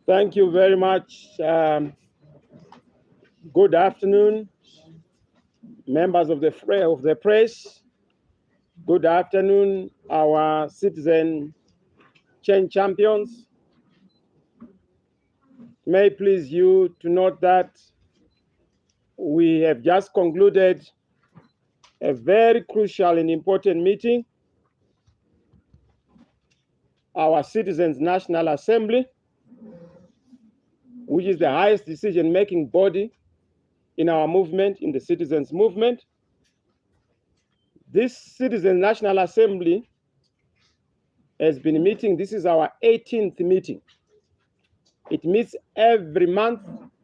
Thank you very much. Good afternoon, members of the press. Good afternoon, our citizen change champions. May it please you to note that we have just concluded a very crucial and important meeting. Our Citizens National Assembly, which is the highest decision-making body in our movement, in the citizens movement. This Citizens National Assembly has been meeting. This is our 18th meeting. It meets every month,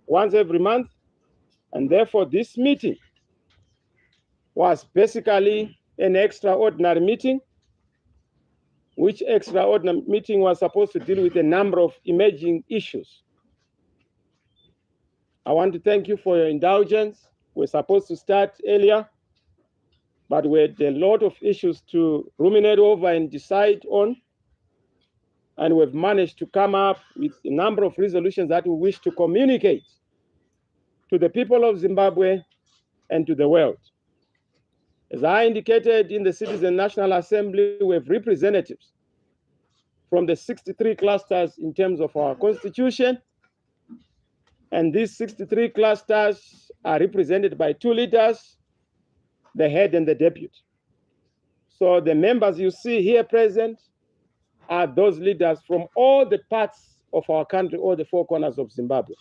once every month, and therefore this meeting was basically an extraordinary meeting, which extraordinary meeting was supposed to deal with a number of emerging issues. I want to thank you for your indulgence. We're supposed to start earlier, but we had a lot of issues to ruminate over and decide on. And we've managed to come up with a number of resolutions that we wish to communicate to the people of Zimbabwe and to the world. As I indicated in the Citizen National Assembly, we have representatives from the 63 clusters in terms of our constitution. And these 63 clusters are represented by 2 leaders, the head and the deputy. So the members you see here present are those leaders from all the parts of our country, all the 4 corners of Zimbabwe.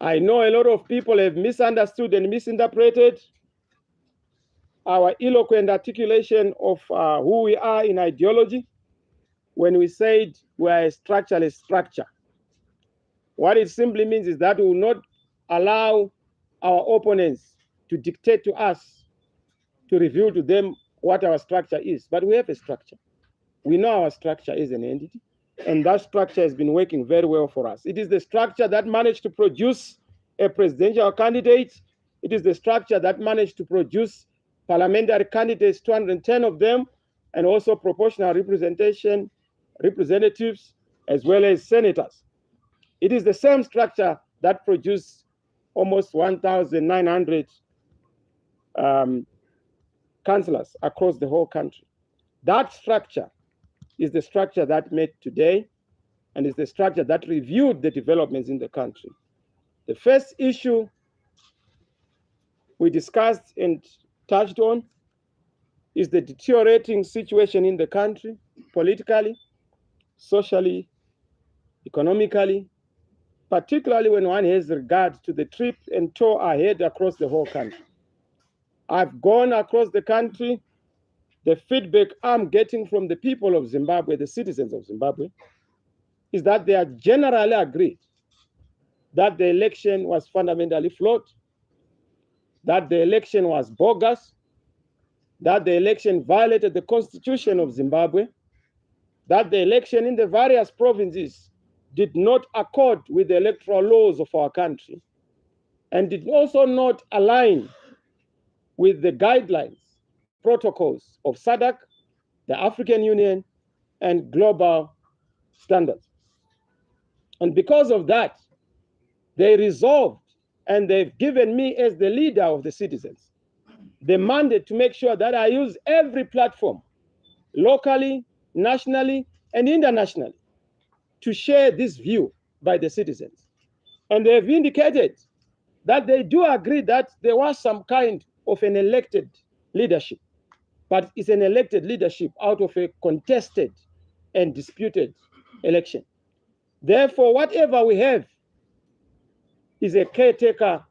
I know a lot of people have misunderstood and misinterpreted our eloquent articulation of who we are in ideology when we said we are a structureless structure. What it simply means is that we will not allow our opponents to dictate to us, to reveal to them what our structure is. But we have a structure. We know our structure is an entity, and that structure has been working very well for us. It is the structure that managed to produce a presidential candidate. It is the structure that managed to produce parliamentary candidates, 210 of them, and also proportional representation, representatives, as well as senators. It is the same structure that produced almost 1,900 councillors across the whole country. That structure is the structure that met today, and is the structure that reviewed the developments in the country. The first issue we discussed and touched on is the deteriorating situation in the country, politically, socially, economically, particularly when one has regard to the trip and tour ahead across the whole country. I've gone across the country. The feedback I'm getting from the people of Zimbabwe, the citizens of Zimbabwe, is that they are generally agreed that the election was fundamentally flawed, that the election was bogus, that the election violated the constitution of Zimbabwe, that the election in the various provinces did not accord with the electoral laws of our country, and did also not align with the guidelines, protocols of SADC, the African Union, and global standards. And because of that, they resolved, and they've given me, as the leader of the citizens, the mandate to make sure that I use every platform, locally, nationally, and internationally, to share this view by the citizens. And they've indicated that they do agree that there was some kind of an elected leadership, but it's an elected leadership out of a contested and disputed election. Therefore, whatever we have is a caretaker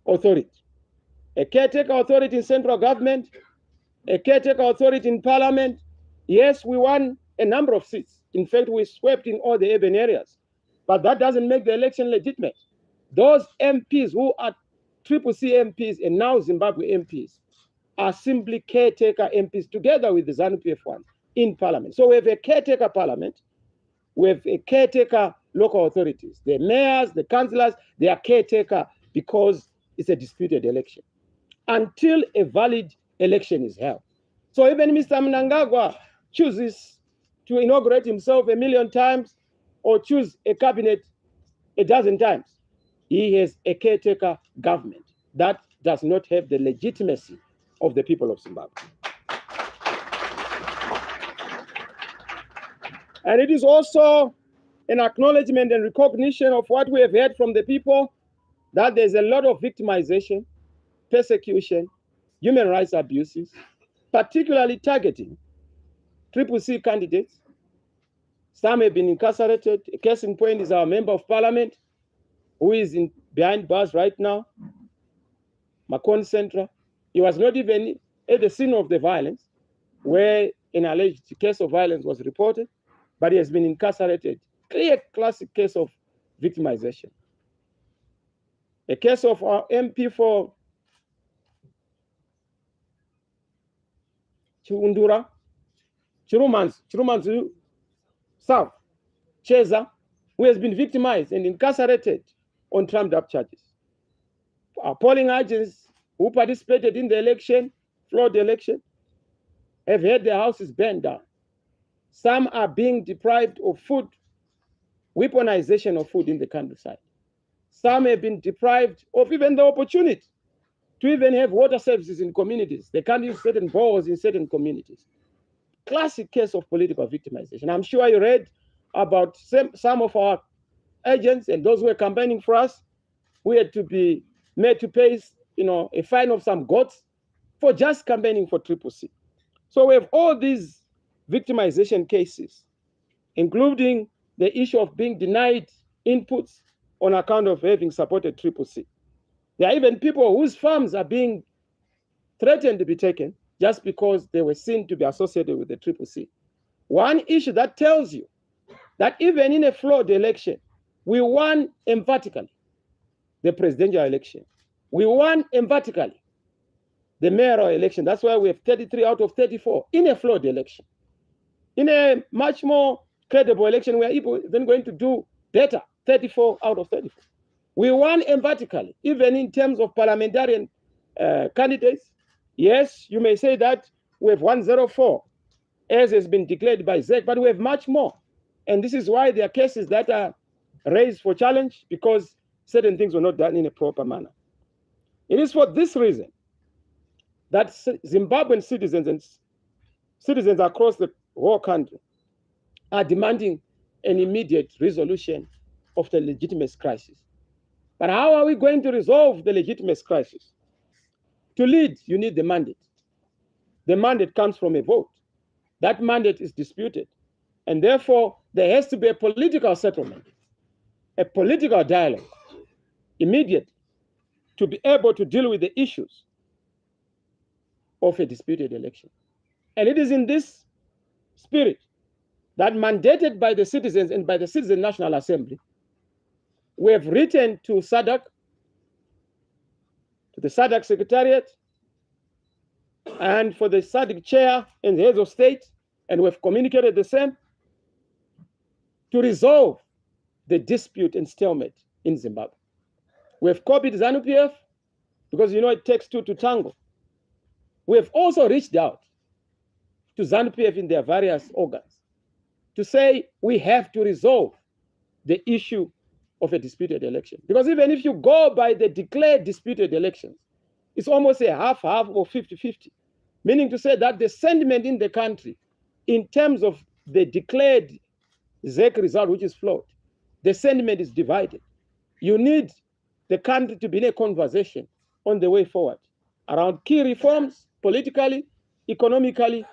authority. A caretaker authority in central government, a caretaker authority in parliament. Yes, we won a number of seats. In fact, we swept in all the urban areas. But that doesn't make the election legitimate. Those MPs who are CCC MPs and now Zimbabwe MPs are simply caretaker MPs together with the ZANU-PF ones in parliament. So we have a caretaker parliament, we have a caretaker local authorities. The mayors, the councillors, they are caretaker because it's a disputed election until a valid election is held. So even Mr. Mnangagwa chooses to inaugurate himself 1,000,000 times or choose a cabinet a dozen times, he has a caretaker government that does not have the legitimacy of the people of Zimbabwe. And it is also an acknowledgement and recognition of what we have heard from the people, that there's a lot of victimization, persecution, human rights abuses, particularly targeting CCC candidates. Some have been incarcerated. A case in point is our member of parliament, who is behind bars right now, Makon Central. He was not even at the scene of the violence, where an alleged case of violence was reported, but he has been incarcerated. Clear classic case of victimization. A case of our MP for Chiundura, Chirumanzu South, Cheza, who has been victimized and incarcerated on trumped-up charges. Our polling agents who participated in the election, flawed the election, have had their houses burned down. Some are being deprived of food, weaponization of food in the countryside. Some have been deprived of even the opportunity to even have water services in communities. They can't use certain boreholes in certain communities. Classic case of political victimization. I'm sure you read about some of our agents and those who were campaigning for us, who had to be made to pay, a fine of some goats for just campaigning for CCC. So we have all these victimization cases, including the issue of being denied inputs on account of having supported CCC. There are even people whose farms are being threatened to be taken just because they were seen to be associated with the CCC. One issue that tells you that even in a flawed election, we won emphatically the presidential election. We won emphatically the mayoral election. That's why we have 33 out of 34 in a flawed election. In a much more credible election, we are then going to do better, 34 out of 34. We won emphatically, even in terms of parliamentarian candidates. Yes, you may say that we have 104, as has been declared by ZEC, but we have much more. And this is why there are cases that are raised for challenge, because certain things were not done in a proper manner. It is for this reason that Zimbabwean citizens and citizens across the whole country are demanding an immediate resolution of the legitimacy crisis. But how are we going to resolve the legitimacy crisis? To lead, you need the mandate. The mandate comes from a vote. That mandate is disputed. And therefore, there has to be a political settlement, a political dialogue, immediate, to be able to deal with the issues of a disputed election. And it is in this spirit that, mandated by the citizens and by the Citizen National Assembly, we have written to SADC, to the SADC Secretariat, and for the SADC chair and the heads of state, and we've communicated the same, to resolve the dispute and stalemate in Zimbabwe. We have copied ZANU-PF, because you know it takes two to tango. We have also reached out to ZANU-PF in their various organs to say we have to resolve the issue of a disputed election. Because even if you go by the declared disputed elections, it's almost a half-half or 50-50, meaning to say that the sentiment in the country in terms of the declared ZEC result, which is flawed, the sentiment is divided. You need the country to be in a conversation on the way forward around key reforms, politically, economically,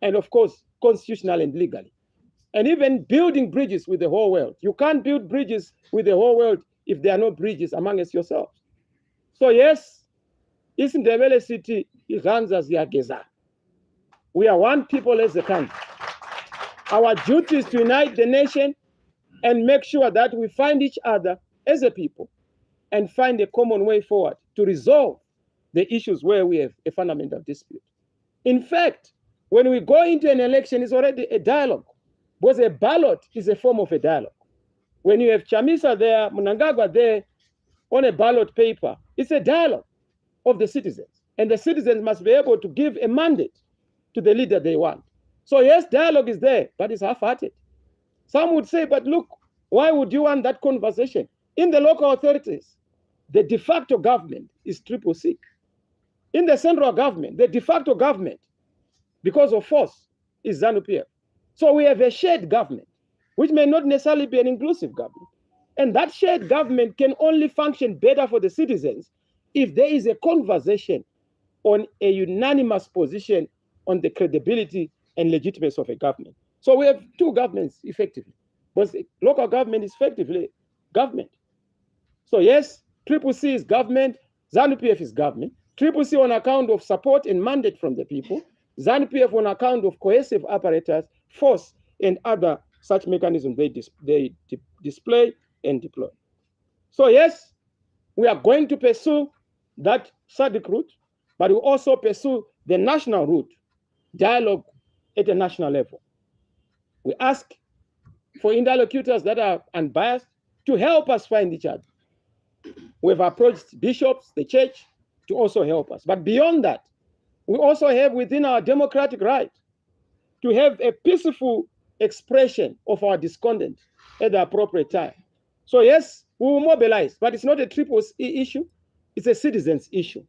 and of course, constitutionally and legally. And even building bridges with the whole world. You can't build bridges with the whole world if there are no bridges amongst yourselves. So yes, Isindebele City runs as Yageza. We are one people as a country. Our duty is to unite the nation and make sure that we find each other as a people and find a common way forward to resolve the issues where we have a fundamental dispute. In fact, when we go into an election, it's already a dialogue, because a ballot is a form of a dialogue. When you have Chamisa there, Mnangagwa there on a ballot paper, it's a dialogue of the citizens. And the citizens must be able to give a mandate to the leader they want. So yes, dialogue is there, but it's half-hearted. Some would say, but look, why would you want that conversation? In the local authorities, the de facto government is CCC. In the central government, the de facto government, because of force, is ZANU-PF. So we have a shared government, which may not necessarily be an inclusive government. And that shared government can only function better for the citizens if there is a conversation on a unanimous position on the credibility and legitimacy of a government. So we have two governments effectively, but local government is effectively government. So yes, CCC is government, ZANU-PF is government. CCC on account of support and mandate from the people, ZANU-PF on account of cohesive apparatus, force, and other such mechanisms they display and deploy. So yes, we are going to pursue that SADC route, but we also pursue the national route, dialogue at a national level. We ask for interlocutors that are unbiased to help us find each other. We've approached bishops, the church, to also help us. But beyond that, we also have within our democratic right to have a peaceful expression of our discontent at the appropriate time. So yes, we will mobilize, but it's not a CCC issue, it's a citizens issue.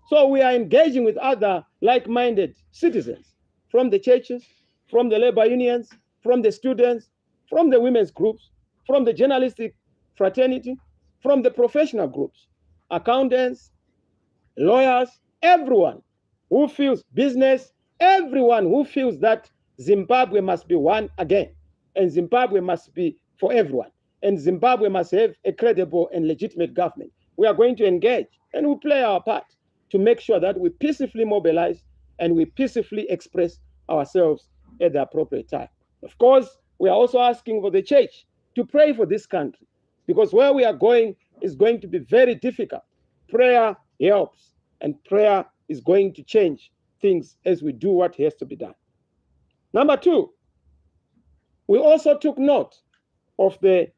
So we are engaging with other like-minded citizens from the churches, from the labor unions, from the students, from the women's groups, from the journalistic fraternity, from the professional groups, accountants, lawyers, everyone who feels business, everyone who feels that Zimbabwe must be one again, and Zimbabwe must be for everyone, and Zimbabwe must have a credible and legitimate government. We are going to engage and we play our part to make sure that we peacefully mobilize and we peacefully express ourselves at the appropriate time. Of course, we are also asking for the church to pray for this country, because where we are going is going to be very difficult. Prayer helps, and prayer is going to change things as we do what has to be done. Number two, we also took note of the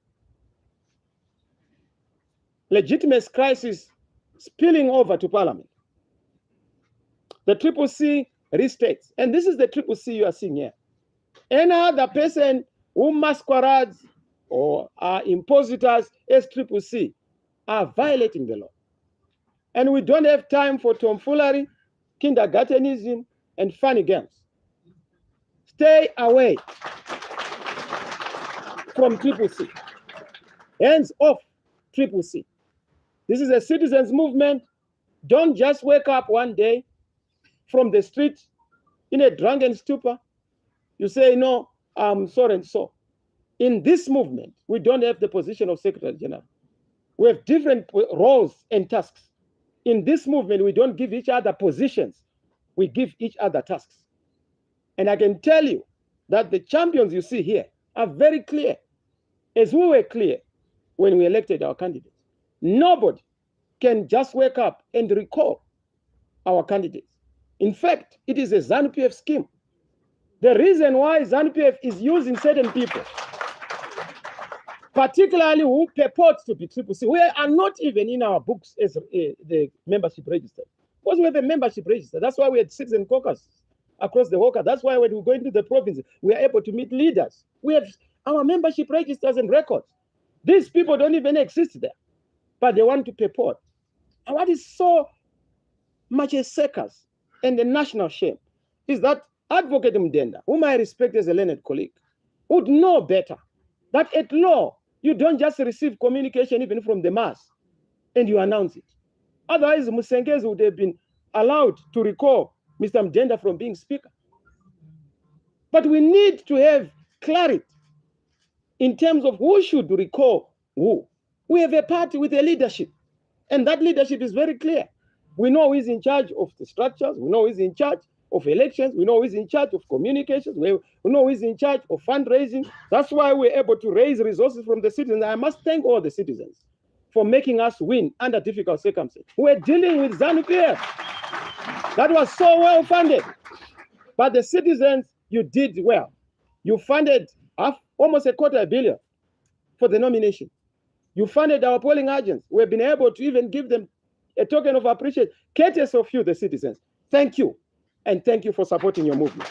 legitimate crisis spilling over to Parliament. The CCC restates, and this is the CCC you are seeing here. Any other person who masquerades or are impositors as CCC are violating the law. And we don't have time for tomfoolery, kindergartenism, and funny games. Stay away from CCC. Hands off CCC. This is a citizens' movement. Don't just wake up one day from the street in a drunken stupor. You say, no, I'm so and so. In this movement, we don't have the position of Secretary General. We have different roles and tasks. In this movement, we don't give each other positions. We give each other tasks. And I can tell you that the champions you see here are very clear, as we were clear when we elected our candidates. Nobody can just wake up and recall our candidates. In fact, it is a ZANU-PF scheme. The reason why ZANU-PF is using certain people, particularly who purport to be CCC, we are not even in our books as the membership register. Because we have a membership register. That's why we had citizen caucus across the Hoka. That's why when we go into the provinces, we are able to meet leaders. We have our membership registers and records. These people don't even exist there, but they want to purport. And what is so much a circus and a national shame is that Advocate Mdenda, whom I respect as a learned colleague, would know better that at law, you don't just receive communication even from the mass and you announce it. Otherwise, Musengezi would have been allowed to recall Mr. Mdenda from being speaker. But we need to have clarity in terms of who should recall who. We have a party with a leadership, and that leadership is very clear. We know who is in charge of the structures. We know who is in charge of elections. We know who is in charge of communications. We know who is in charge of fundraising. That's why we're able to raise resources from the citizens. I must thank all the citizens for making us win under difficult circumstances. We're dealing with ZANU-PF. That was so well funded. But the citizens, you did well. You funded almost $250 million for the nomination. You funded our polling agents. We've been able to even give them a token of appreciation, courtesy of you, the citizens. Thank you. And thank you for supporting your movement.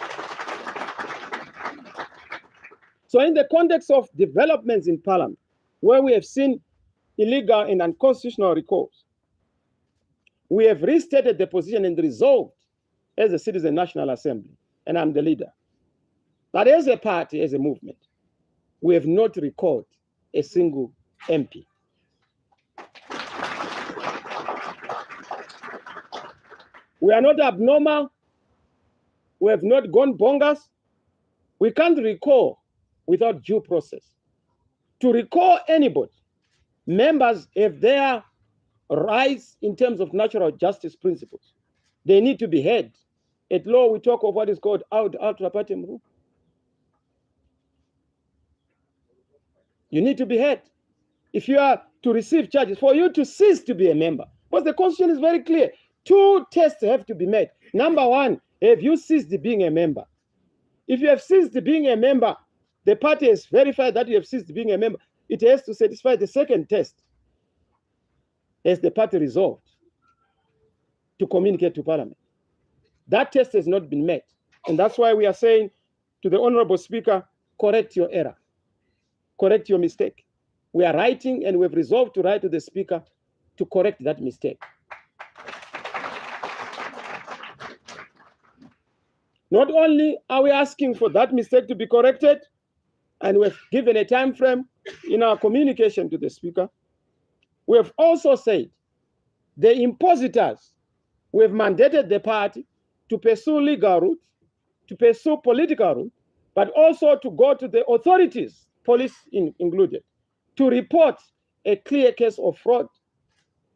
So in the context of developments in Parliament, where we have seen illegal and unconstitutional recalls, we have restated the position and resolved as a Citizen National Assembly, and I'm the leader, that as a party, as a movement, we have not recalled a single MP. We are not abnormal. We have not gone bonkers. We can't recall without due process. To recall anybody, members have their rights in terms of natural justice principles. They need to be heard. At law, we talk of what is called ultra partem rule. You need to be heard. If you are to receive charges, for you to cease to be a member, because the Constitution is very clear, 2 tests have to be met. Number 1, have you ceased being a member? If you have ceased being a member, the party has verified that you have ceased being a member. It has to satisfy the second test. Has the party resolved to communicate to Parliament? That test has not been met. And that's why we are saying to the Honorable Speaker, correct your error. Correct your mistake. We are writing and we've resolved to write to the Speaker to correct that mistake. Not only are we asking for that mistake to be corrected, and we've given a time frame in our communication to the Speaker, we have also said the impositors, we have mandated the party to pursue legal route, to pursue political route, but also to go to the authorities, police included, to report a clear case of fraud,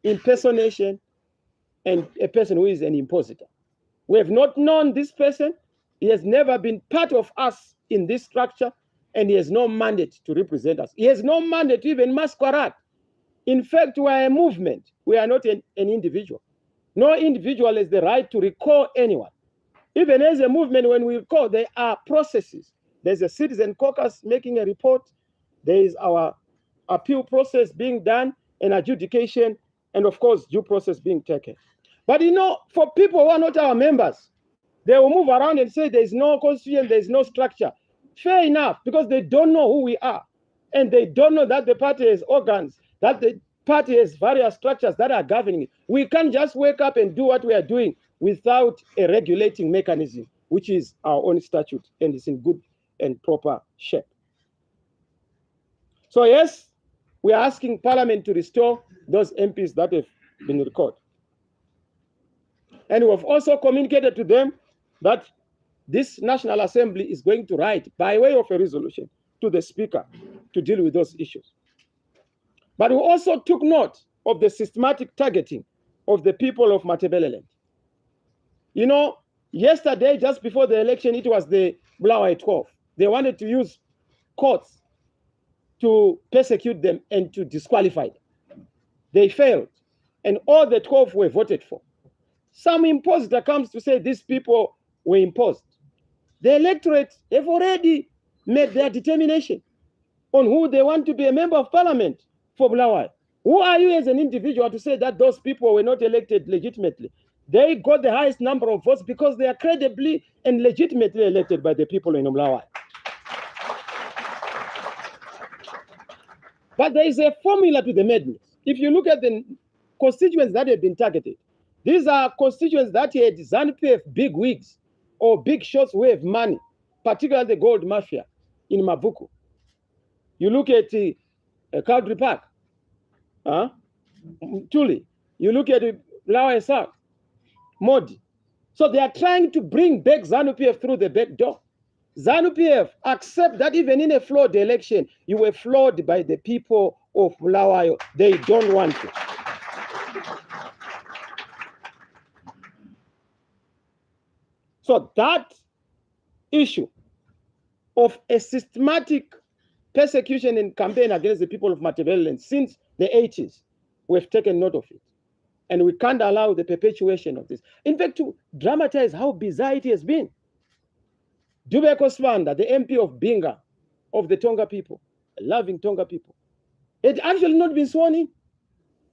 impersonation, and a person who is an impositor. We have not known this person. He has never been part of us in this structure, and he has no mandate to represent us. He has no mandate to even masquerade. In fact, we are a movement. We are not an individual. No individual has the right to recall anyone. Even as a movement, when we recall, there are processes. There's a citizen caucus making a report. There is our appeal process being done, and adjudication, and of course, due process being taken. But for people who are not our members, they will move around and say there's no constitution, there's no structure. Fair enough, because they don't know who we are. And they don't know that the party has organs, that the party has various structures that are governing it. We can't just wake up and do what we are doing without a regulating mechanism, which is our own statute, and it's in good and proper shape. So yes, we are asking Parliament to restore those MPs that have been recalled. And we have also communicated to them that this National Assembly is going to write, by way of a resolution, to the Speaker to deal with those issues. But we also took note of the systematic targeting of the people of Matabeleland. Yesterday, just before the election, it was the Bulawayo 12. They wanted to use courts to persecute them and to disqualify them. They failed, and all the 12 were voted for. Some impositor comes to say these people were imposed. The electorate have already made their determination on who they want to be a member of parliament for Bulawayo. Who are you as an individual to say that those people were not elected legitimately? They got the highest number of votes because they are credibly and legitimately elected by the people in Bulawayo. But there is a formula to the madness. If you look at the constituents that have been targeted, these are constituents that had ZANU-PF big wigs or big shots who have money, particularly the gold mafia in Mavuku. You look at Caudry Park, Tuli. You look at Bulawayo South, Modi. So they are trying to bring back ZANU-PF through the back door. ZANU-PF accept that even in a flawed election, you were flawed by the people of Bulawayo. They don't want you. So that issue of a systematic persecution and campaign against the people of Matabeleland since the 80s, we've taken note of it. And we can't allow the perpetuation of this. In fact, to dramatize how bizarre it has been, Dube Koswanda, the MP of Binga, of the Tonga people, loving Tonga people, had actually not been sworn in,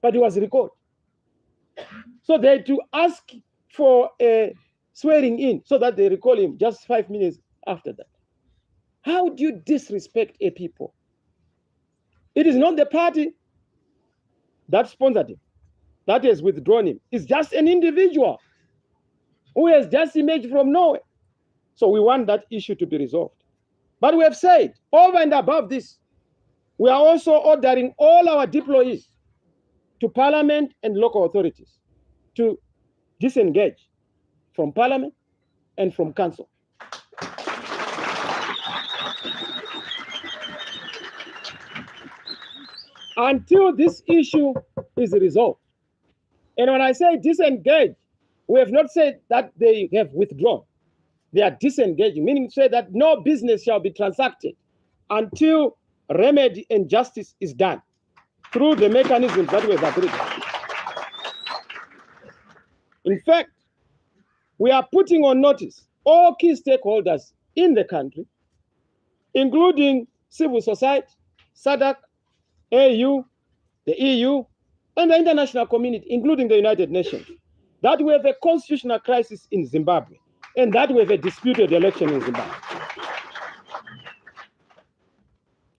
but he was recalled. So they had to ask for a swearing in so that they recall him just 5 minutes after that. How do you disrespect a people? It is not the party that sponsored him, that has withdrawn him. It's just an individual who has just emerged from nowhere. So we want that issue to be resolved. But we have said, over and above this, we are also ordering all our deployees to parliament and local authorities to disengage from parliament and from council. Until this issue is resolved. And when I say disengage, we have not said that they have withdrawn. They are disengaging, meaning to say that no business shall be transacted until remedy and justice is done through the mechanisms that we have agreed. In fact, we are putting on notice all key stakeholders in the country, including civil society, SADC, AU, the EU, and the international community, including the United Nations, that we have a constitutional crisis in Zimbabwe, and that we have a disputed election in Zimbabwe.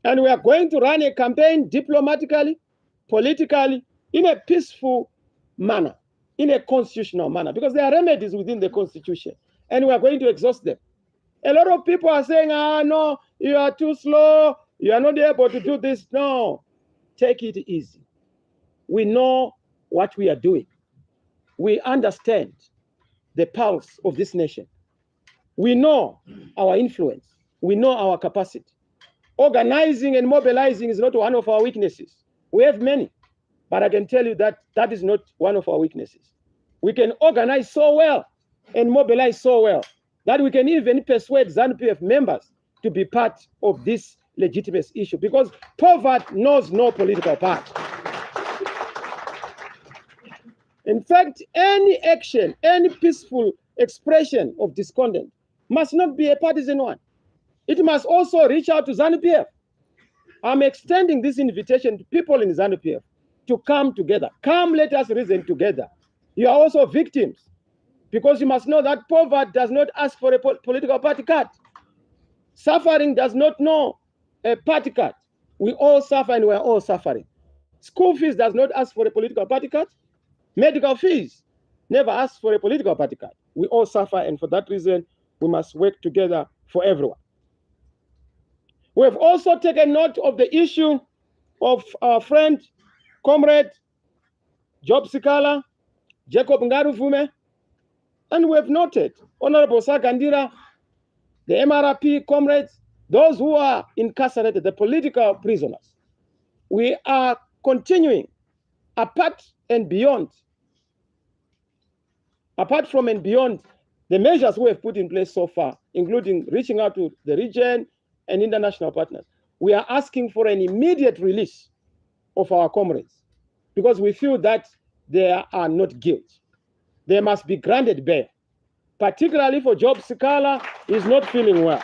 And we are going to run a campaign diplomatically, politically, in a peaceful manner, in a constitutional manner, because there are remedies within the Constitution, and we are going to exhaust them. A lot of people are saying, no, you are too slow, you are not able to do this. No, take it easy. We know what we are doing. We understand the pulse of this nation. We know our influence. We know our capacity. Organizing and mobilizing is not one of our weaknesses. We have many, but I can tell you that that is not one of our weaknesses. We can organize so well and mobilize so well that we can even persuade ZANU-PF members to be part of this legitimate issue, because poverty knows no political party. In fact, any action, any peaceful expression of discontent must not be a partisan one. It must also reach out to ZANU-PF. I'm extending this invitation to people in ZANU-PF to come together. Come, let us reason together. You are also victims, because you must know that poverty does not ask for a political party card. Suffering does not know a party card. We all suffer and we're all suffering. School fees does not ask for a political party card. Medical fees never ask for a political party card. We all suffer, and for that reason, we must work together for everyone. We have also taken note of the issue of our friend, comrade, Job Sikala, Jacob Ngaruvume, and we have noted Honorable Sagandira, the MRP comrades, those who are incarcerated, the political prisoners. We are continuing apart from and beyond the measures we have put in place so far, including reaching out to the region and international partners. We are asking for an immediate release of our comrades, because we feel that they are not guilty. They must be granted bail, particularly for Job Sikala. Is not feeling well.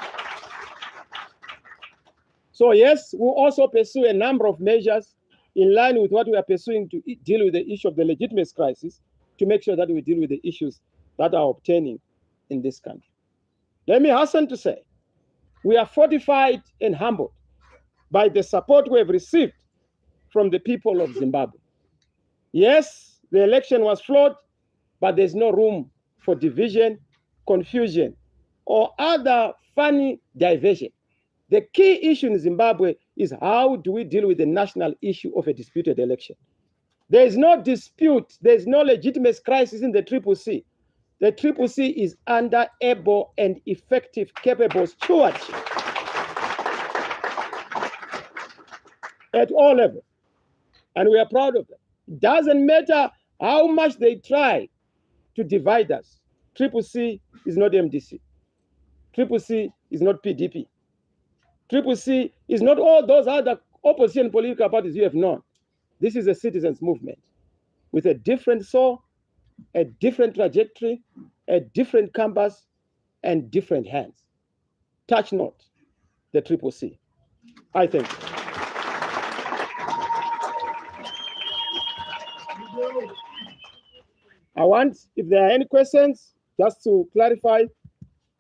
So yes, we'll also pursue a number of measures in line with what we are pursuing to deal with the issue of the legitimacy crisis, to make sure that we deal with the issues that are obtaining in this country. Let me hasten to say, we are fortified and humbled by the support we have received from the people of Zimbabwe. Yes, the election was flawed, but there's no room for division, confusion, or other funny diversion. The key issue in Zimbabwe is how do we deal with the national issue of a disputed election. There is no dispute, there is no legitimate crisis in the CCC. The CCC is under able and effective, capable stewardship at all levels. And we are proud of that. It doesn't matter how much they try to divide us. CCC is not MDC. CCC is not PDP. CCC is not all those other opposition political parties you have known. This is a citizens' movement with a different soul, a different trajectory, a different compass, and different hands. Touch not the CCC. I thank you. I want, if there are any questions, just to clarify,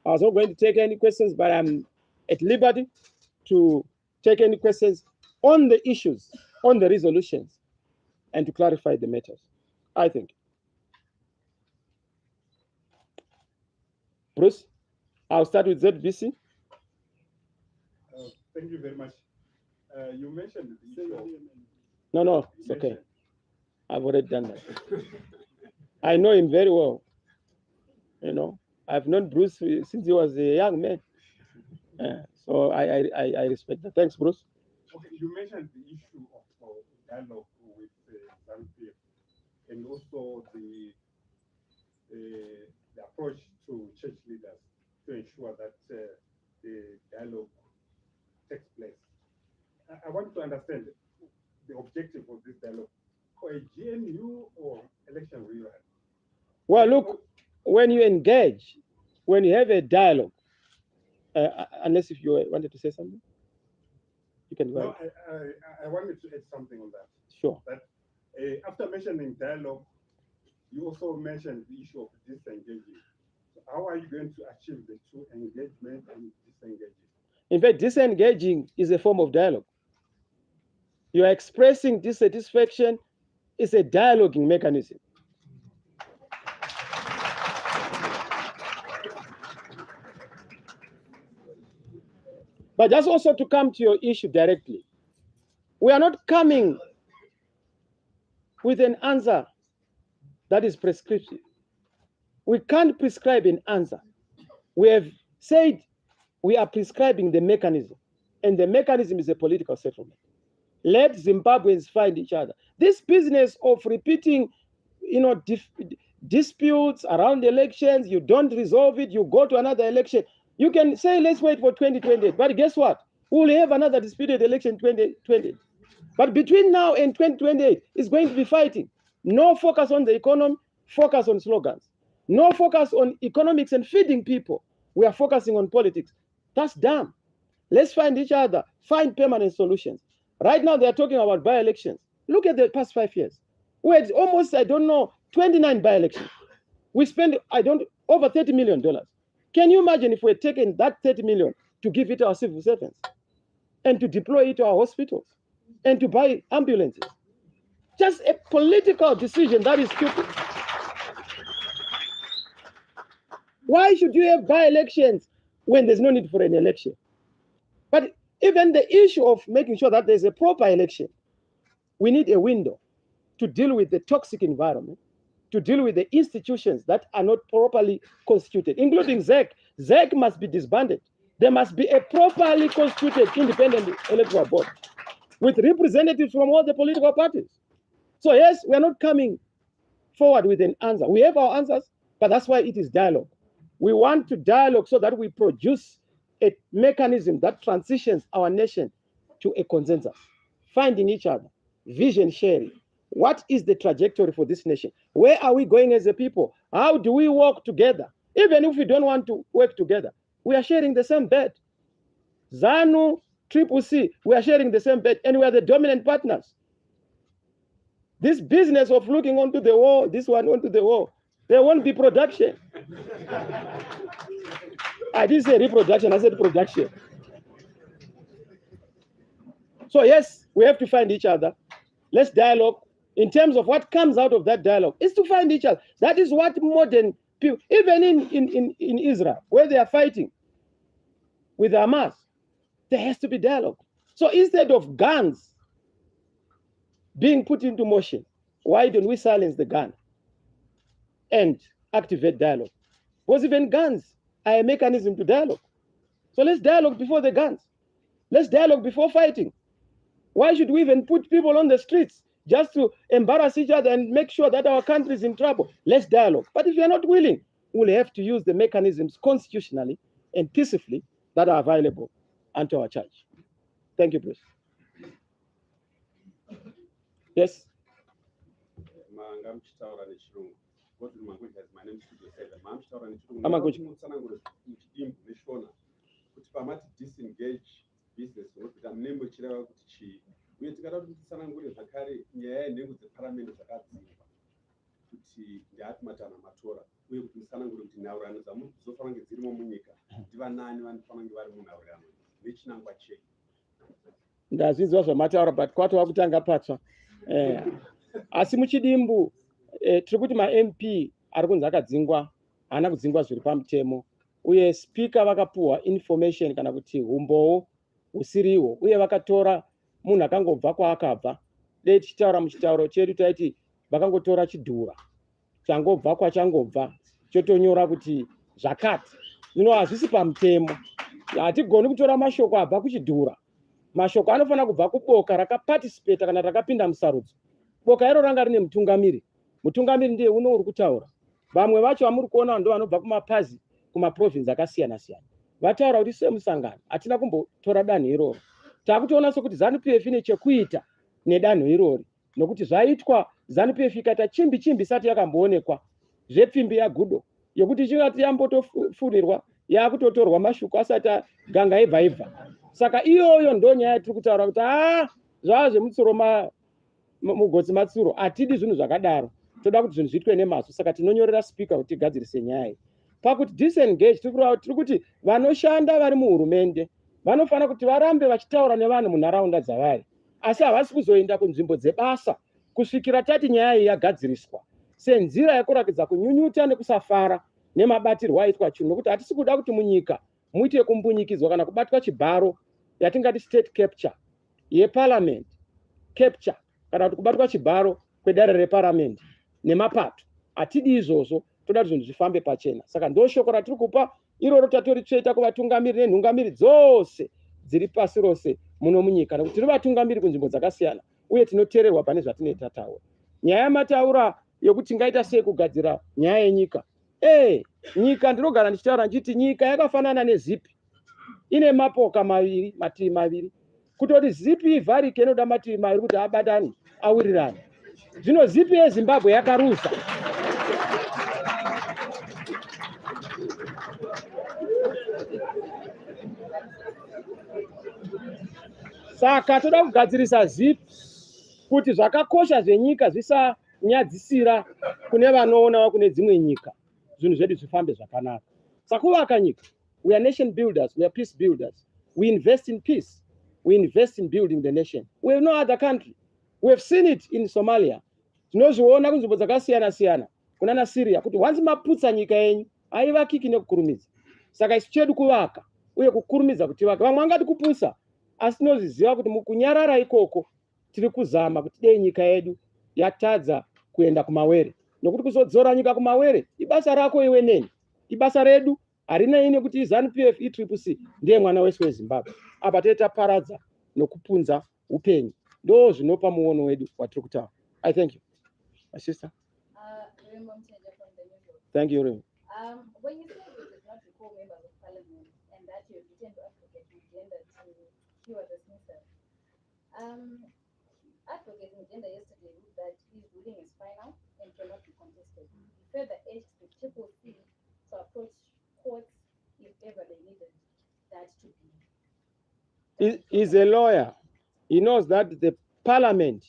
I was not going to take any questions, but I'm at liberty to take any questions on the issues, on the resolutions, and to clarify the matters. I think. Bruce, I'll start with ZBC. Thank you very much. You mentioned the issue of... No, it's okay. I've already done that. I know him very well. You know, I've known Bruce since he was a young man. So I respect that. Thanks, Bruce. Okay, you mentioned the issue of dialogue with ZANU-PF, and also the approach to church leaders to ensure that the dialogue takes place. I want to understand the objective of this dialogue. For a GNU or election rerun? Well, look, when you engage, when you have a dialogue, unless if you wanted to say something, you can go No, ahead. I wanted to add something on that. Sure. That after mentioning dialogue, you also mentioned the issue of disengaging. So how are you going to achieve the two, engagement and disengaging? In fact, disengaging is a form of dialogue. You are expressing dissatisfaction. It's a dialoguing mechanism. But just also to come to your issue directly, we are not coming with an answer that is prescriptive. We can't prescribe an answer. We have said we are prescribing the mechanism, and the mechanism is a political settlement. Let Zimbabweans find each other. This business of repeating, disputes around elections, you don't resolve it, you go to another election. You can say, let's wait for 2028. But guess what? We'll have another disputed election 2020. But between now and 2028, it's going to be fighting. No focus on the economy, focus on slogans. No focus on economics and feeding people. We are focusing on politics. That's dumb. Let's find each other, find permanent solutions. Right now, they are talking about by-elections. Look at the past 5 years. We had almost, 29 by-elections. We spent, over $30 million. Can you imagine if we had taken that 30 million to give it to our civil servants and to deploy it to our hospitals and to buy ambulances? Just a political decision that is stupid. Why should you have by-elections when there's no need for an election? But even the issue of making sure that there's a proper election, we need a window to deal with the toxic environment, to deal with the institutions that are not properly constituted, including ZEC. ZEC must be disbanded. There must be a properly constituted independent electoral board with representatives from all the political parties. So yes, we are not coming forward with an answer. We have our answers, but that's why it is dialogue. We want to dialogue so that we produce a mechanism that transitions our nation to a consensus, finding each other, vision sharing. What is the trajectory for this nation? Where are we going as a people? How do we work together? Even if we don't want to work together, we are sharing the same bed. ZANU, CCC, we are sharing the same bed, and we are the dominant partners. This business of looking onto the wall, this one onto the wall, there won't be production. I didn't say reproduction, I said production. So yes, we have to find each other. Let's dialogue. In terms of what comes out of that dialogue, is to find each other. That is what modern people, even in Israel, where they are fighting with Hamas, there has to be dialogue. So instead of guns being put into motion, why don't we silence the gun and activate dialogue? Because even guns are a mechanism to dialogue. So let's dialogue before the guns. Let's dialogue before fighting. Why should we even put people on the streets just to embarrass each other and make sure that our country is in trouble? Let's dialogue. But if you're not willing, we'll have to use the mechanisms constitutionally and peacefully that are available unto our charge. Thank you, please. Yes. uye tikada kuti tisanangure zvakare nyaya yenhengo dzeparamende dzakadzingwa kuti ndeati matana matora uye kuti musanangure kuti nhaurano dzamuri dzizofanira kunge dzirimo munyika ndivanani vanofanira kunge vari munhaurano nechinangwa chei. Ndazvidzwa zvamataura but kwatova kutanga patsva asi muchidimbu tiri kuti ma-MP ari kunzi akadzingwa haana kudzingwa zviri pamutemo uye spika vakapuhwa information kana kuti umbowo husiriwo uye vakatora munhu akangobva kwaakabva. Dei tichitaura muchitauro chedu taiti vakangotora chidhura changobva kwachangobva chotonyora kuti zvakati. Zvino hazvisi pamutemo. Hatigoni kutora mashoko abva kuchidhura. Mashoko anofanira kubva kuboka rakapatisipeta kana rakapinda musarudzo. Boka iro ranga rine mutungamiri. Mutungamiri ndiye uno uri kutaura. Vamwe vacho vamuri kuona ndo vanobva kumapazi kumaprovinsi akasiyana siyana. Vataura kuti semusangano hatina kumbotora danho iroro. Takutoona sokuti ZANU-PF ine chekuita nedanho irori nokuti zvaitwa ZANU-PF ikaita chimbi isati yakamboonekwa zvepfimbi yagudo yokuti ichingati yambotofurirwa yakutotorwa mashuku asati ganga ibva. Saka iyoyo ndo nyaya tiri kutaura kuti zvava zvemutsuro mugotsi matsuro hatidi zvinhu zvakadaro, toda kuti zvinhu zviitwe nemazvo. Saka tinonyorera spika kuti tigadzirise nyaya iyi. Pakuti disengage tiri kuti vanoshanda vari muhurumende vanofanira kuti varambe vachitaura nevanhu munharaunda dzavari, asi havasi kuzoenda kunzvimbo dzebasa kusvikira tati nyaya iyi yagadziriswa senzira yekurakidza kunyunyuta nekusafara nemabatirwo aitwa chinhu, nokuti hatisi kuda kuti munyika muite kumbunyikidzwa kana kubatwa chibharo yatingati state capture yeparliament capture kana kuti kubatwa chibharo kwedare reparliament nemapato. Hatidi izvozvo, toda kuti zvinhu zvifambe pachena. Saka ndo shoko ratiri kupa iroro tatoritsveta kuvatungamiri nenhungamiri dzose dziri pasi rose muno munyika, nekuti tiri vatungamiri kunzvimbo dzakasiyana uye tinoteererwa pane zvatinoita taura. Nyaya yamataura yokuti tingaita sei kugadzira nyaya yenyika. Nyika ndinogara ndichitaura ndichiti nyika yakafanana nezipi, ine mapoka maviri, mativi maviri. Kutoti zipi ivharike inoda mativi maviri kuti abatane awirirane. Zvino zipi yeZimbabwe yakarusa. Saka toda kugadzirisa zipi kuti zvakakosha zvenyika zvisanyadzisira kune vanoona kune dzimwe nyika, zvinhu zvedu zvifambe zvakanaka. Sakuvaka nyika, we are nation builders, we are peace builders. We invest in peace, we invest in building the nation. We have no other country. We have seen it in Somalia. Tinozviona kunzvimbo dzakasiyana siyana kunana Syria kuti wanzi maputsa nyika yenyu haivakiki nekukurumidza. Saka isu chedu kuvaka uye kukurumidza kuti vaka. Vamwe vangati kupusa, asi tinozviziva kuti mukunyarara ikoko tiri kuzama kuti dei nyika yedu yatadza kuenda kumawere. Nokuti kuzodzora nyika kumawere ibasa rako iwe neni, ibasa redu harina ine kuti ZANU-PF CCC ndiye mwana wese weZimbabwe. Apa teta paradza nokupunza upenyu. Ndo zvinopa muono wedu watiri kutaura. I thank you. My sister. Thank you, Remy. When you say you did not recall members of parliament and that you intend to advocate gender to cure the dismissal, Advocate Gender yesterday ruled that his ruling is final and cannot be contested. He further urged the CCC to approach courts if ever they needed that to be. He's a lawyer. He knows that the parliament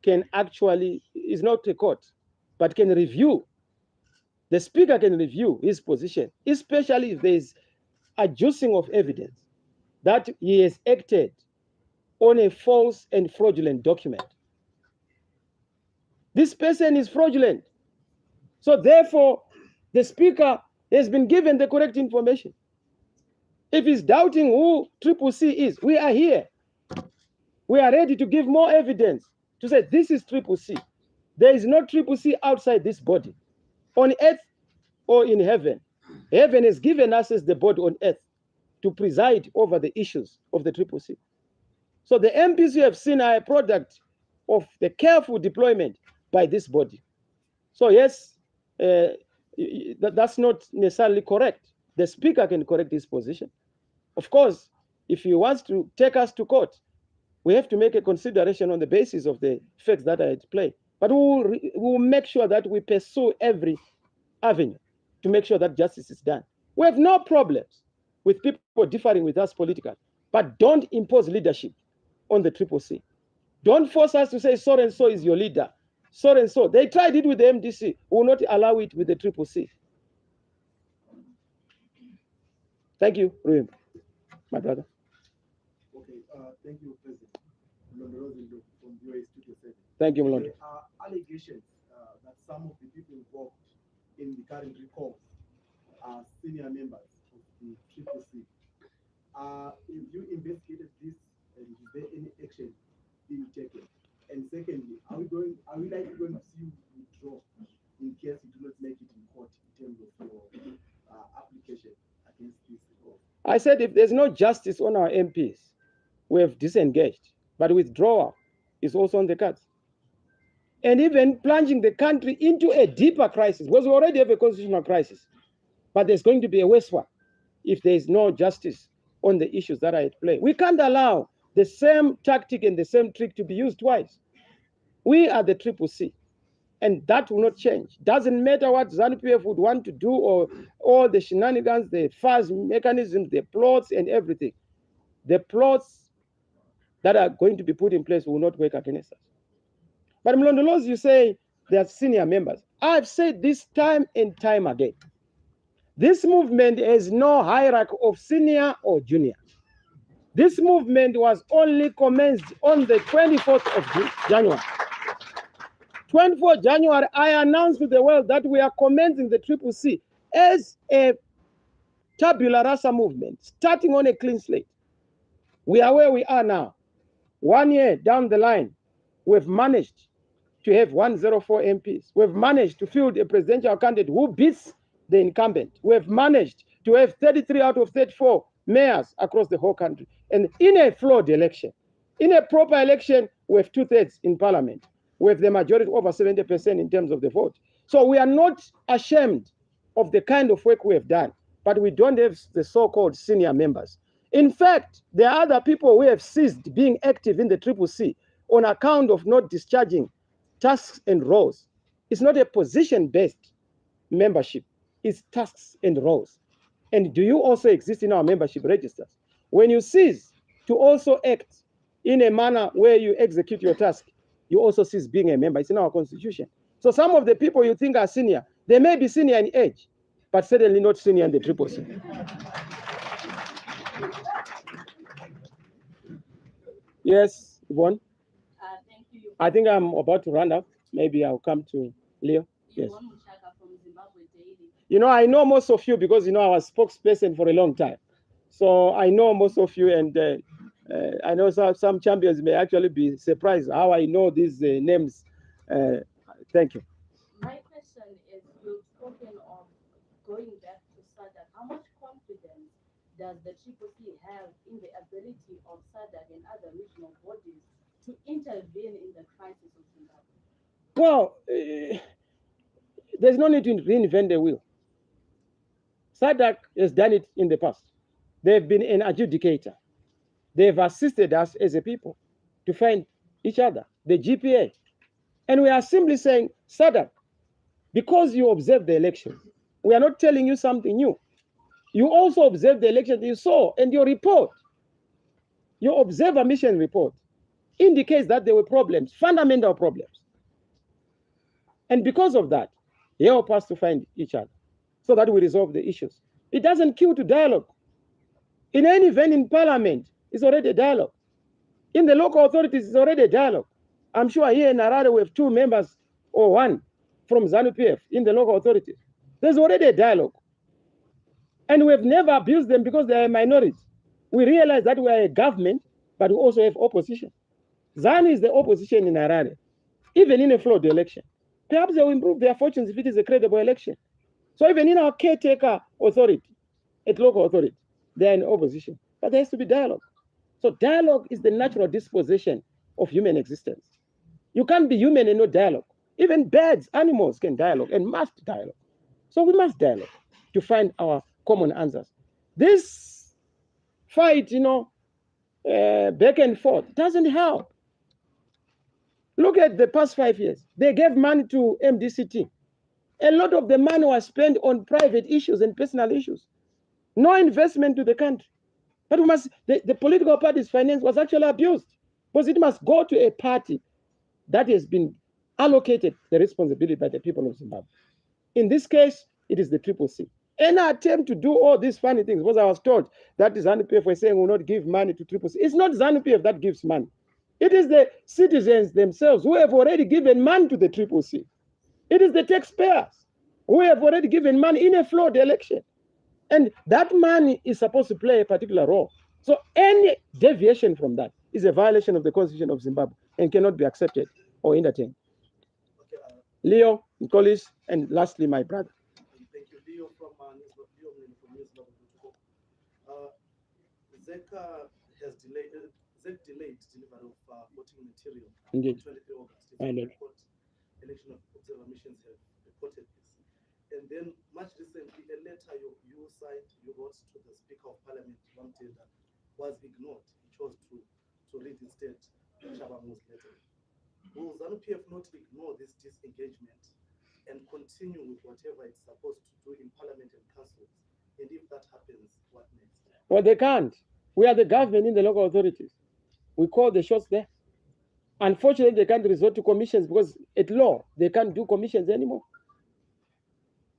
can actually, is not a court, but can review. The speaker can review his position, especially if there is a adducing of evidence that he has acted on a false and fraudulent document. This person is fraudulent. So therefore, the speaker has been given the correct information. If he's doubting who CCC is, we are here. We are ready to give more evidence to say this is CCC. There is no CCC outside this body, on earth or in heaven. Heaven has given us as the body on earth to preside over the issues of the CCC. So the MPs you have seen are a product of the careful deployment by this body. So yes, that's not necessarily correct. The speaker can correct his position. Of course, if he wants to take us to court, we have to make a consideration on the basis of the facts that are at play. But we will make sure that we pursue every avenue to make sure that justice is done. We have no problems with people differing with us politically, but don't impose leadership on the CCC. Don't force us to say so and so is your leader. So and so. They tried it with the MDC. We will not allow it with the CCC. Thank you, Ruim, my brother. Okay, thank you, President. From UA Studio 7. Thank you, Mlondo. There are allegations that some of the people involved in the current recall are senior members of the CCC. Have you investigated this, and is there any action being taken? And secondly, are we likely going to see you withdraw in case you do not make it in court in terms of your application against this recall? I said if there's no justice on our MPs, we have disengaged, but withdrawal is also on the cards. And even plunging the country into a deeper crisis, because we already have a constitutional crisis, but there's going to be a worse one if there is no justice on the issues that are at play. We can't allow the same tactic and the same trick to be used twice. We are the CCC, and that will not change. Doesn't matter what ZANU-PF would want to do or all the shenanigans, the fuzz mechanisms, the plots and everything. The plots that are going to be put in place will not work against us. But Mlondolozi, you say they are senior members. I've said this time and time again. This movement has no hierarchy of senior or junior. This movement was only commenced on the 24th of January. 24th January, I announced to the world that we are commencing the CCC as a tabula rasa movement, starting on a clean slate. We are where we are now. 1 year down the line, we've managed to have 104 MPs. We've managed to field a presidential candidate who beats the incumbent. We've managed to have 33 out of 34 mayors across the whole country. And in a flawed election, in a proper election, we have 2/3 in parliament. We have the majority over 70% in terms of the vote. So we are not ashamed of the kind of work we have done, but we don't have the so-called senior members. In fact, there are other people who have ceased being active in the CCC on account of not discharging tasks and roles. It's not a position-based membership, it's tasks and roles. And do you also exist in our membership registers? When you cease to also act in a manner where you execute your task, you also cease being a member. It's in our constitution. So some of the people you think are senior, they may be senior in age, but certainly not senior in the CCC. Yes, Yvonne? Thank you. I think I'm about to run up. Maybe I'll come to Leo. Yes. Yvonne Muchaka from Zimbabwe Daily. You know, I know most of you because, you know, I was spokesperson for a long time. So I know most of you, and I know some champions may actually be surprised how I know these names. Thank you. My question is, you've spoken of going back to SADC. How much confidence does the CCC have in the ability of SADC and other regional bodies to intervene in the crisis of Zimbabwe? Well, there's no need to reinvent the wheel. SADC has done it in the past. They've been an adjudicator. They've assisted us as a people to find each other, the GPA. And we are simply saying, SADC, because you observed the election, we are not telling you something new. You also observed the election you saw, and your report, your observer mission report, indicates that there were problems, fundamental problems. And because of that, help us to find each other so that we resolve the issues. It doesn't kill to dialogue. In any event in parliament, it's already a dialogue. In the local authorities, it's already a dialogue. I'm sure here in Harare we have 2 members or 1 from ZANU-PF in the local authorities. There's already a dialogue. And we've never abused them because they are a minority. We realize that we are a government, but we also have opposition. ZANU is the opposition in Harare, even in a flawed election. Perhaps they will improve their fortunes if it is a credible election. So even in our caretaker authority, at local authority, they are in opposition. But there has to be dialogue. So dialogue is the natural disposition of human existence. You can't be human and no dialogue. Even birds, animals can dialogue and must dialogue. So we must dialogue to find our common answers. This fight, back and forth doesn't help. Look at the past 5 years. They gave money to MDCT. A lot of the money was spent on private issues and personal issues. No investment to the country. But the political party's finance was actually abused because it must go to a party that has been allocated the responsibility by the people of Zimbabwe. In this case, it is the CCC. Any attempt to do all these funny things, because I was told that ZANU-PF was saying will not give money to CCC. It's not ZANU-PF that gives money. It is the citizens themselves who have already given money to the CCC. It is the taxpayers who have already given money in a flawed election. And that money is supposed to play a particular role. So any deviation from that is a violation of the Constitution of Zimbabwe and cannot be accepted or entertained. Okay, Leo, Nicolis, and lastly, my brother. thank you, Leo from ZECA has delayed delivery of voting material. Indeed. 23 August. I know. Election observer missions have reported this. And then, much recently, a letter you wrote to the Speaker of Parliament, Wamteda, was ignored. He chose to read instead Shabamu's letter. Will ZANU-PF not ignore this disengagement and continue with whatever it's supposed to do in Parliament and councils? And if that happens, what next? Well, they can't. We are the government in the local authorities. We call the shots there. Unfortunately, they can't resort to commissions because at law, they can't do commissions anymore.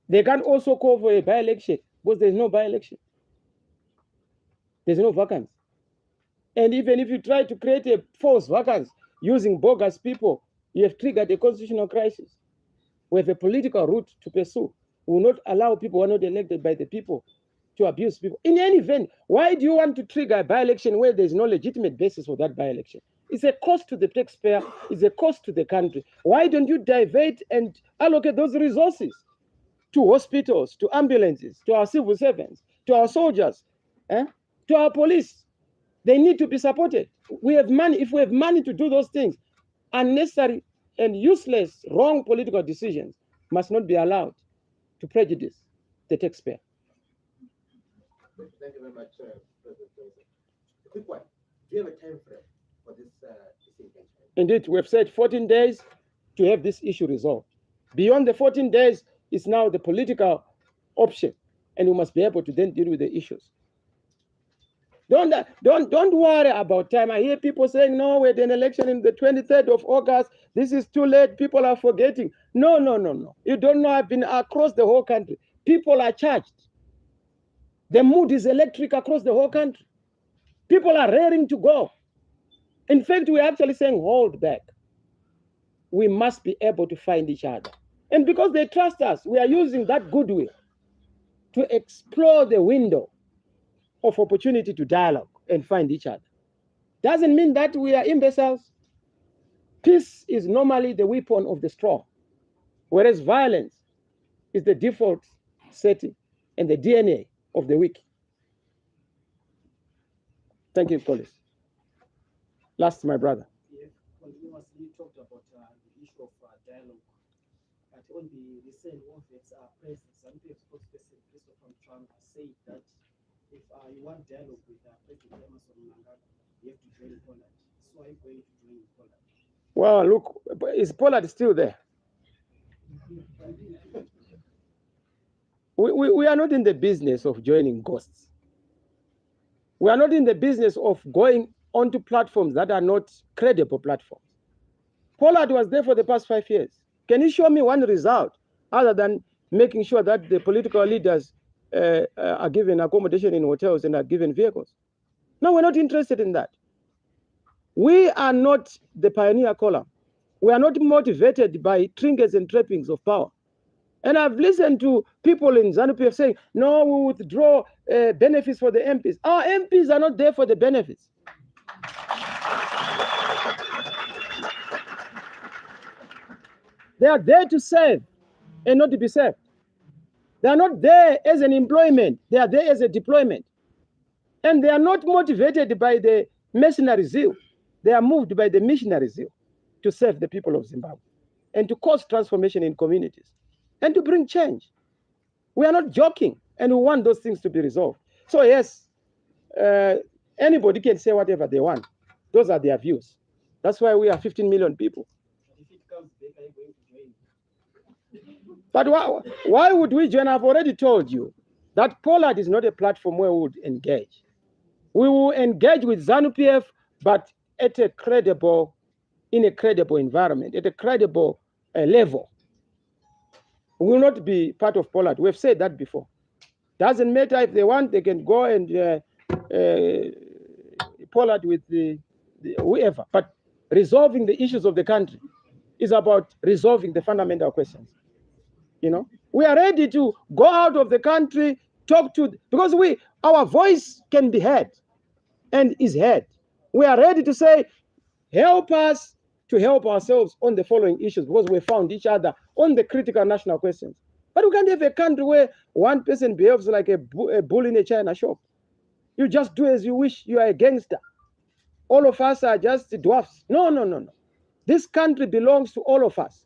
They can also call for a by-election because there's no by-election. There's no vacancy. And even if you try to create a false vacancy using bogus people, you have triggered a constitutional crisis. We have a political route to pursue. We will not allow people who are not elected by the people to abuse people. In any event, why do you want to trigger a by-election where there's no legitimate basis for that by-election? It's a cost to the taxpayer. It's a cost to the country. Why don't you divert and allocate those resources to hospitals, to ambulances, to our civil servants, to our soldiers, to our police? They need to be supported. We have money. If we have money to do those things, unnecessary and useless, wrong political decisions must not be allowed to prejudice the taxpayer. Thank you very much, President Joseph. A quick one. Do you have a time frame for this engagement? Indeed, we have said 14 days to have this issue resolved. Beyond the 14 days is now the political option, and we must be able to then deal with the issues. Don't worry about time. I hear people saying, no, we had an election in the 23rd of August. This is too late. People are forgetting. No. You don't know. I've been across the whole country. People are charged. The mood is electric across the whole country. People are raring to go. In fact, we're actually saying, hold back. We must be able to find each other. And because they trust us, we are using that goodwill to explore the window of opportunity to dialogue and find each other. Doesn't mean that we are imbeciles. Peace is normally the weapon of the strong, whereas violence is the default setting and the DNA of the weak. Thank you, Collis. Last, my brother. We have continuously talked about the issue of dialogue. But on the recent events, President ZANU-PF spokesperson Christopher Trump said that if you want dialogue with President Emerson Mnangagwa, you have to join Poland. So are you going to join Poland? Well, look, is Poland still there? We are not in the business of joining ghosts. We are not in the business of going onto platforms that are not credible platforms. Poland was there for the past 5 years. Can you show me one result other than making sure that the political leaders are given accommodation in hotels and are given vehicles? No, we're not interested in that. We are not the pioneer column. We are not motivated by trinkets and trappings of power. And I've listened to people in ZANU-PF saying, no, we withdraw benefits for the MPs. Our MPs are not there for the benefits. They are there to serve and not to be served. They are not there as an employment. They are there as a deployment. And they are not motivated by the mercenary zeal. They are moved by the missionary zeal to serve the people of Zimbabwe and to cause transformation in communities and to bring change. We are not joking, and we want those things to be resolved. So yes, anybody can say whatever they want. Those are their views. That's why we are 15 million people. If it comes back, are you going to join? But why would we join? I've already told you that Poland is not a platform where we would engage. We will engage with ZANU-PF, but at a credible, in a credible environment, at a credible level. We will not be part of Poland. We've said that before. Doesn't matter if they want, they can go and Poland with the whoever. But resolving the issues of the country is about resolving the fundamental questions. You know, we are ready to go out of the country, talk to, because our voice can be heard and is heard. We are ready to say, help us to help ourselves on the following issues, because we found each other on the critical national questions. But we can't have a country where one person behaves like a bull in a china shop. You just do as you wish. You are a gangster. All of us are just dwarfs. No. This country belongs to all of us.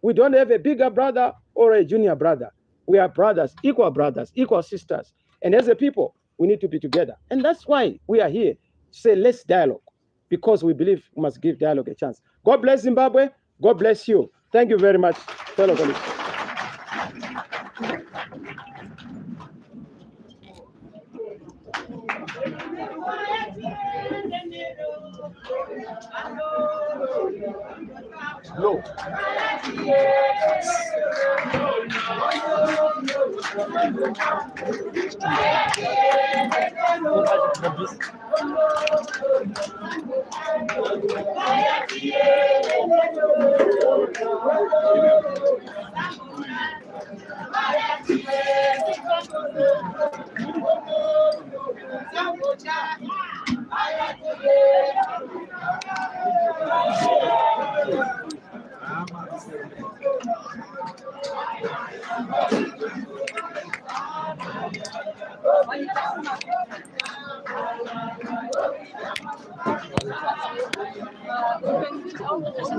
We don't have a bigger brother or a junior brother. We are brothers, equal sisters. And as a people, we need to be together. And that's why we are here to say, let's dialogue, because we believe we must give dialogue a chance. God bless Zimbabwe. God bless you. Thank you very much, fellow colleagues. No. Can you